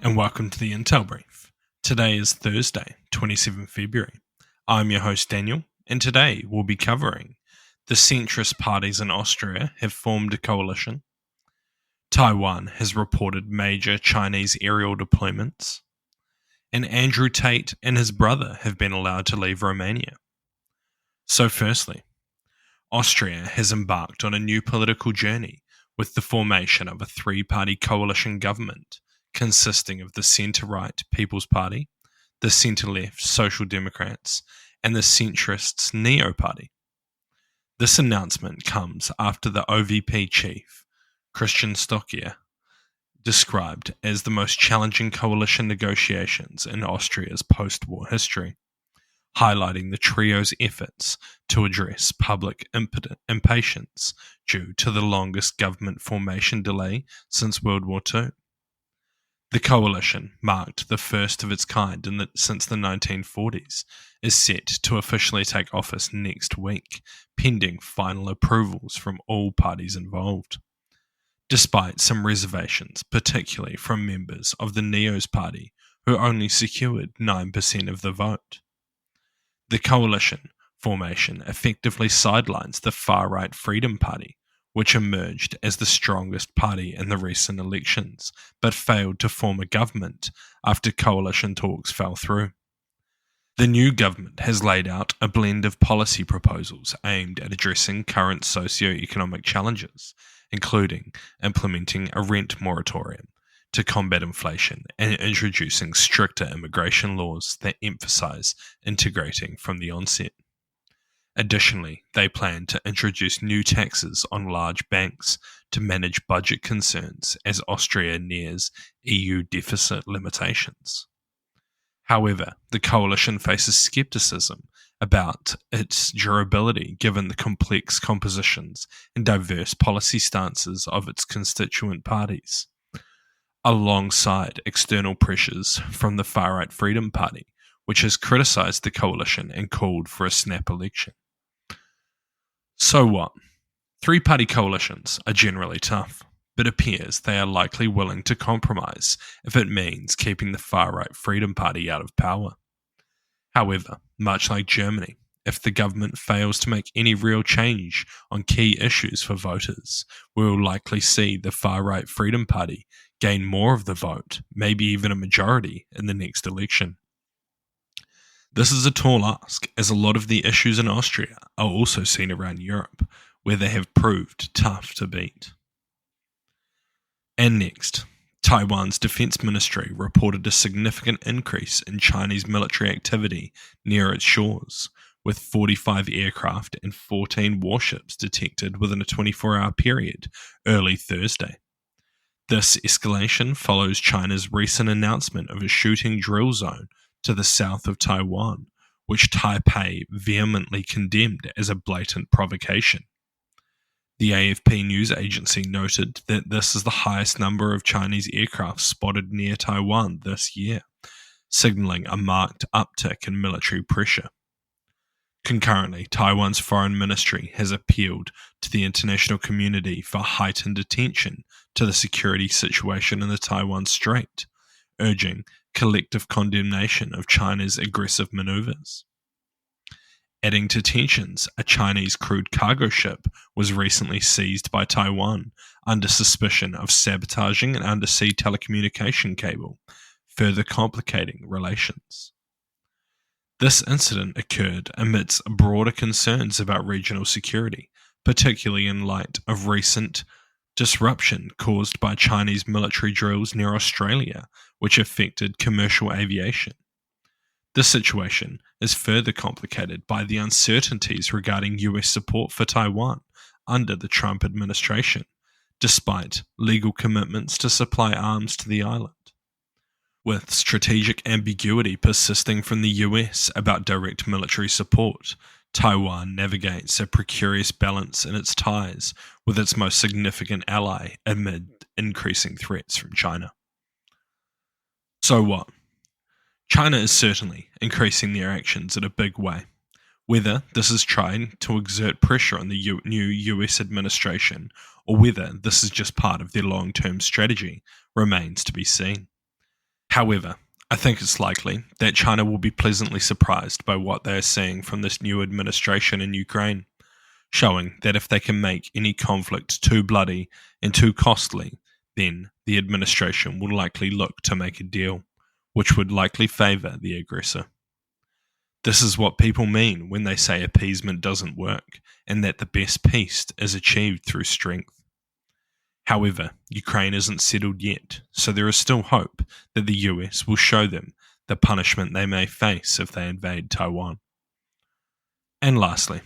and welcome to the Intel Brief. Today is Thursday, 27 February. I'm your host Daniel, and today we'll be covering the centrist parties in Austria have formed a coalition, Taiwan has reported major Chinese aerial deployments, and Andrew Tate and his brother have been allowed to leave Romania. So firstly, Austria has embarked on a new political journey with the formation of a three-party coalition government consisting of the centre-right People's Party, the centre-left Social Democrats, and the centrists Neo Party. This announcement comes after the OVP chief, Christian Stocker, described as the most challenging coalition negotiations in Austria's post-war history, highlighting the trio's efforts to address public impatience due to the longest government formation delay since World War II. The coalition, marked the first of its kind since the 1940s, is set to officially take office next week, pending final approvals from all parties involved. Despite some reservations, particularly from members of the Neo's party, who only secured 9% of the vote. The coalition formation effectively sidelines the far-right Freedom Party, which emerged as the strongest party in the recent elections, but failed to form a government after coalition talks fell through. The new government has laid out a blend of policy proposals aimed at addressing current socio-economic challenges, including implementing a rent moratorium to combat inflation and introducing stricter immigration laws that emphasize integrating from the onset. Additionally, they plan to introduce new taxes on large banks to manage budget concerns as Austria nears EU deficit limitations. However, the coalition faces skepticism about its durability given the complex compositions and diverse policy stances of its constituent parties, alongside external pressures from the far-right Freedom Party, which has criticised the coalition and called for a snap election. So what? Three-party coalitions are generally tough, but appears they are likely willing to compromise if it means keeping the far-right Freedom Party out of power. However, much like Germany, if the government fails to make any real change on key issues for voters, we will likely see the far-right Freedom Party gain more of the vote, maybe even a majority, in the next election. This is a tall ask, as a lot of the issues in Austria are also seen around Europe, where they have proved tough to beat. And next, Taiwan's defense ministry reported a significant increase in Chinese military activity near its shores, with 45 aircraft and 14 warships detected within a 24-hour period early Thursday. This escalation follows China's recent announcement of a shooting drill zone to the south of Taiwan, which Taipei vehemently condemned as a blatant provocation. The AFP news agency noted that this is the highest number of Chinese aircraft spotted near Taiwan this year, signaling a marked uptick in military pressure. Concurrently, Taiwan's foreign ministry has appealed to the international community for heightened attention to the security situation in the Taiwan Strait, urging collective condemnation of China's aggressive maneuvers. Adding to tensions, a Chinese crewed cargo ship was recently seized by Taiwan under suspicion of sabotaging an undersea telecommunication cable, further complicating relations. This incident occurred amidst broader concerns about regional security, particularly in light of recent disruption caused by Chinese military drills near Australia, which affected commercial aviation. This situation is further complicated by the uncertainties regarding US support for Taiwan under the Trump administration, despite legal commitments to supply arms to the island. With strategic ambiguity persisting from the US about direct military support, Taiwan navigates a precarious balance in its ties with its most significant ally amid increasing threats from China. So what? China is certainly increasing their actions in a big way. Whether this is trying to exert pressure on the new US administration or whether this is just part of their long-term strategy remains to be seen. However, I think it's likely that China will be pleasantly surprised by what they are seeing from this new administration in Ukraine, showing that if they can make any conflict too bloody and too costly, then the administration will likely look to make a deal, which would likely favour the aggressor. This is what people mean when they say appeasement doesn't work, and that the best peace is achieved through strength. However, Ukraine isn't settled yet, so there is still hope that the US will show them the punishment they may face if they invade Taiwan. And lastly,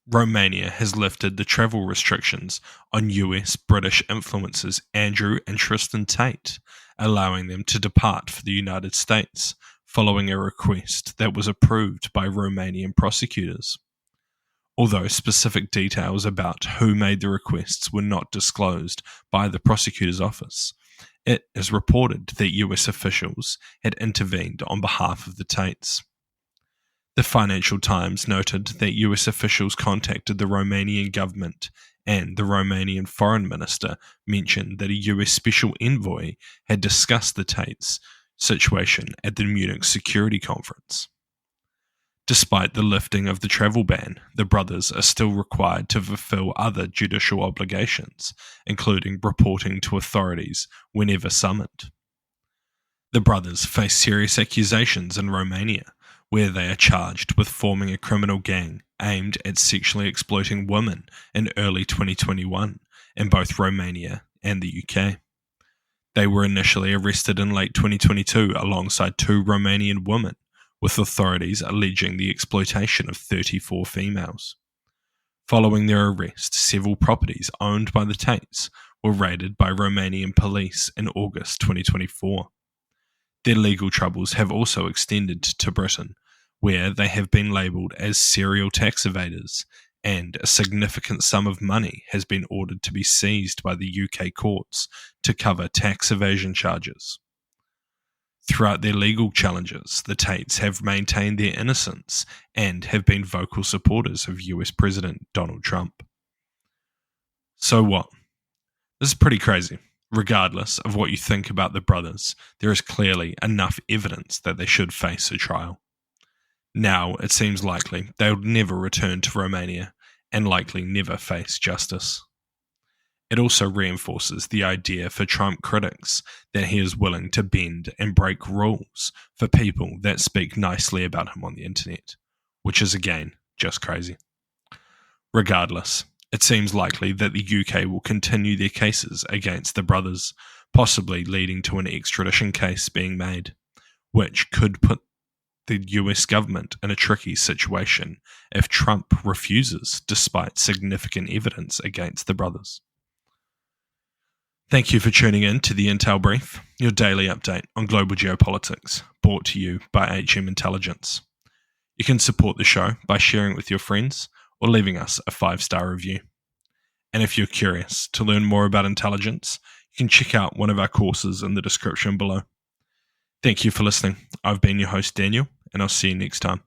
Romania has lifted the travel restrictions on US British influencers Andrew and Tristan Tate, allowing them to depart for the United States, following a request that was approved by Romanian prosecutors. Although specific details about who made the requests were not disclosed by the prosecutor's office, it is reported that US officials had intervened on behalf of the Tates. The Financial Times noted that US officials contacted the Romanian government, and the Romanian foreign minister mentioned that a US special envoy had discussed the Tates' situation at the Munich Security Conference. Despite the lifting of the travel ban, the brothers are still required to fulfill other judicial obligations, including reporting to authorities whenever summoned. The brothers face serious accusations in Romania, where they are charged with forming a criminal gang aimed at sexually exploiting women in early 2021 in both Romania and the UK. They were initially arrested in late 2022 alongside 2 Romanian women, with authorities alleging the exploitation of 34 females. Following their arrest, several properties owned by the Tates were raided by Romanian police in August 2024. Their legal troubles have also extended to Britain, where they have been labelled as serial tax evaders, and a significant sum of money has been ordered to be seized by the UK courts to cover tax evasion charges. Throughout their legal challenges, the Tates have maintained their innocence and have been vocal supporters of US President Donald Trump. So what? This is pretty crazy. Regardless of what you think about the brothers, there is clearly enough evidence that they should face a trial. Now it seems likely they will never return to Romania and likely never face justice. It also reinforces the idea for Trump critics that he is willing to bend and break rules for people that speak nicely about him on the internet, which is again just crazy. Regardless, it seems likely that the UK will continue their cases against the brothers, possibly leading to an extradition case being made, which could put the US government in a tricky situation if Trump refuses despite significant evidence against the brothers. Thank you for tuning in to the Intel Brief, your daily update on global geopolitics, brought to you by HM Intelligence. You can support the show by sharing it with your friends or leaving us a 5-star review. And if you're curious to learn more about intelligence, you can check out one of our courses in the description below. Thank you for listening. I've been your host, Daniel, and I'll see you next time.